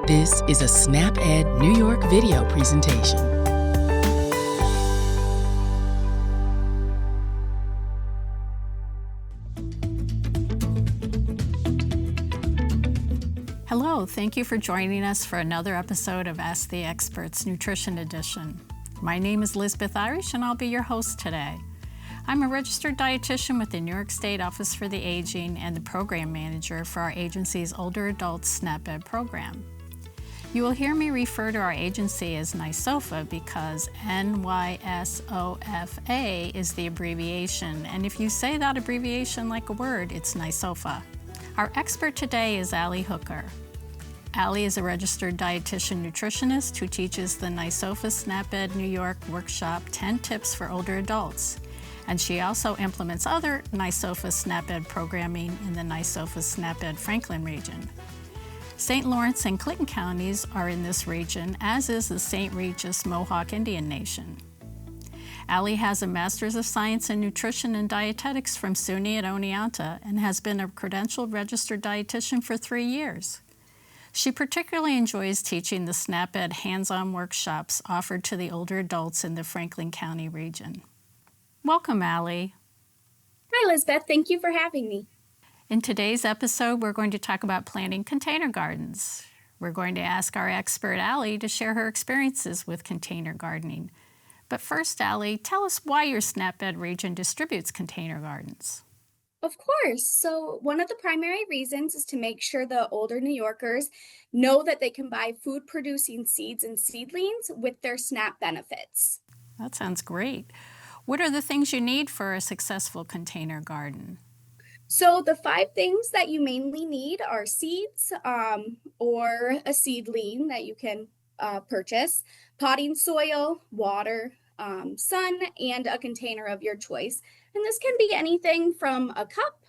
This is a SnapEd New York video presentation. Hello, thank you for joining us for another episode of Ask the Experts Nutrition Edition. My name is Lisbeth Irish and I'll be your host today. I'm a registered dietitian with the New York State Office for the Aging and the program manager for our agency's Older Adults SNAP-Ed program. You will hear me refer to our agency as NYSOFA because NYSOFA is the abbreviation, and if you say that abbreviation like a word, it's NYSOFA. Our expert today is Allie Hooker. Allie is a registered dietitian nutritionist who teaches the NYSOFA SNAP-Ed New York workshop 10 Tips for Older Adults. And she also implements other NYSOFA SNAP-Ed programming in the NYSOFA SNAP-Ed Franklin region. St. Lawrence and Clinton counties are in this region, as is the St. Regis Mohawk Indian Nation. Allie has a Master's of Science in Nutrition and Dietetics from SUNY at Oneonta and has been a credentialed registered dietitian for 3 years. She particularly enjoys teaching the SNAP-Ed hands-on workshops offered to the older adults in the Franklin County region. Welcome, Allie. Hi, Lisbeth. Thank you for having me. In today's episode, we're going to talk about planting container gardens. We're going to ask our expert, Allie, to share her experiences with container gardening. But first, Allie, tell us why your SNAP-Ed region distributes container gardens. Of course. So one of the primary reasons is to make sure the older New Yorkers know that they can buy food-producing seeds and seedlings with their SNAP benefits. That sounds great. What are the things you need for a successful container garden? So the 5 things that you mainly need are seeds or a seedling that you can purchase, potting soil, water, sun, and a container of your choice. And this can be anything from a cup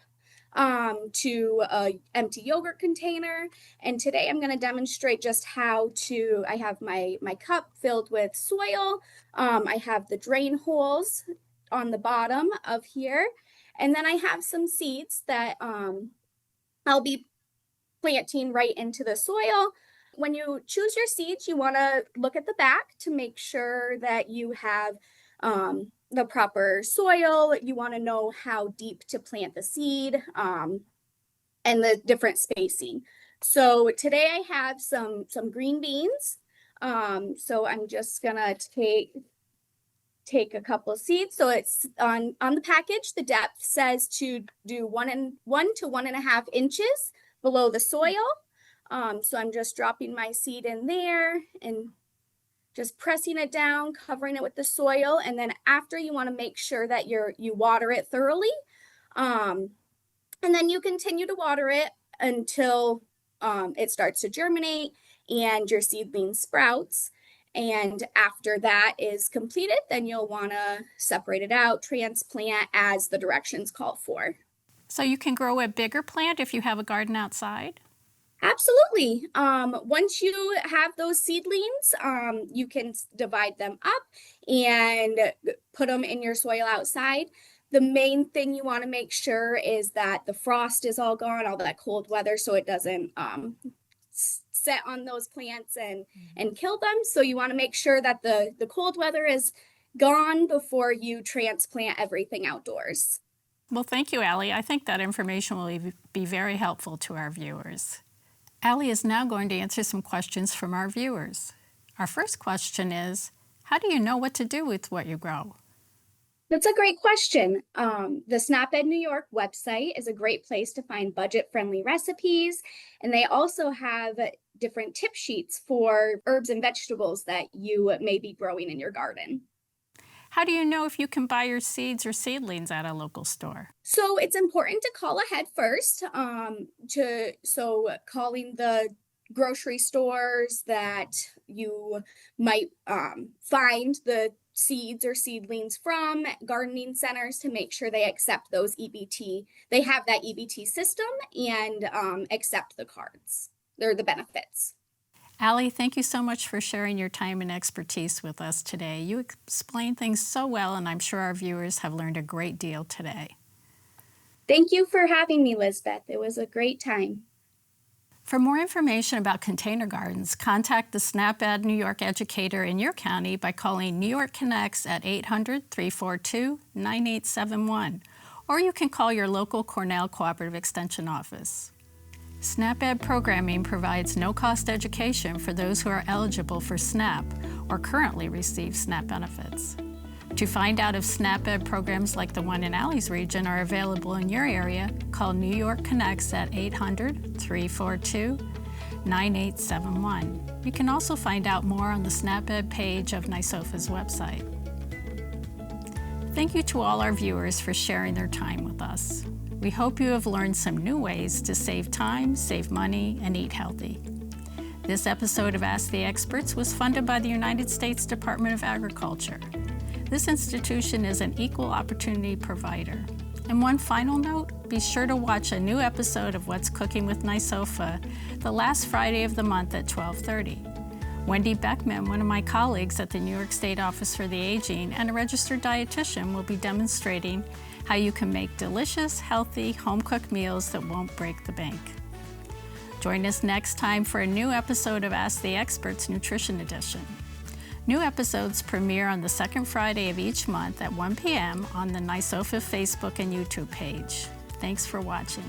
to an empty yogurt container. And today I'm going to demonstrate just how to, I have my cup filled with soil. I have the drain holes on the bottom of here. And then I have some seeds that I'll be planting right into the soil. When you choose your seeds, you want to look at the back to make sure that you have the proper soil. You want to know how deep to plant the seed and the different spacing. So today I have some green beans. So I'm just gonna take a couple of seeds. So it's on the package, the depth says to do 1 to 1.5 inches below the soil. So I'm just dropping my seed in there and just pressing it down, covering it with the soil. And then after, you want to make sure that you water it thoroughly. And then you continue to water it until it starts to germinate and your seedling sprouts. And after that is completed, then you'll want to separate it out, transplant as the directions call for. So you can grow a bigger plant if you have a garden outside? Absolutely. Once you have those seedlings, you can divide them up and put them in your soil outside. The main thing you want to make sure is that the frost is all gone, all that cold weather, so it doesn't set on those plants and kill them. So you want to make sure that the cold weather is gone before you transplant everything outdoors. Well, thank you, Allie. I think that information will be very helpful to our viewers. Allie is now going to answer some questions from our viewers. Our first question is, how do you know what to do with what you grow? That's a great question. The SNAP-Ed New York website is a great place to find budget-friendly recipes, and they also have different tip sheets for herbs and vegetables that you may be growing in your garden. How do you know if you can buy your seeds or seedlings at a local store? So it's important to call ahead first, calling the grocery stores that you might find the seeds or seedlings from, gardening centers, to make sure they accept those EBT. They have that EBT system and accept the cards. They're the benefits. Allie, thank you so much for sharing your time and expertise with us today. You explained things so well, and I'm sure our viewers have learned a great deal today. Thank you for having me, Lisbeth. It was a great time. For more information about container gardens, contact the SNAP-Ed New York educator in your county by calling New York Connects at 800-342-9871, or you can call your local Cornell Cooperative Extension office. SNAP-Ed programming provides no-cost education for those who are eligible for SNAP or currently receive SNAP benefits. To find out if SNAP-Ed programs like the one in Allie's region are available in your area, call New York Connects at 800-342-9871. You can also find out more on the SNAP-Ed page of NYSOFA's website. Thank you to all our viewers for sharing their time with us. We hope you have learned some new ways to save time, save money, and eat healthy. This episode of Ask the Experts was funded by the United States Department of Agriculture. This institution is an equal opportunity provider. And one final note, be sure to watch a new episode of What's Cooking with NYSOFA the last Friday of the month at 12:30. Wendy Beckman, one of my colleagues at the New York State Office for the Aging and a registered dietitian, will be demonstrating how you can make delicious, healthy, home-cooked meals that won't break the bank. Join us next time for a new episode of Ask the Experts Nutrition Edition. New episodes premiere on the second Friday of each month at 1 p.m. on the NYSOFA Facebook and YouTube page. Thanks for watching.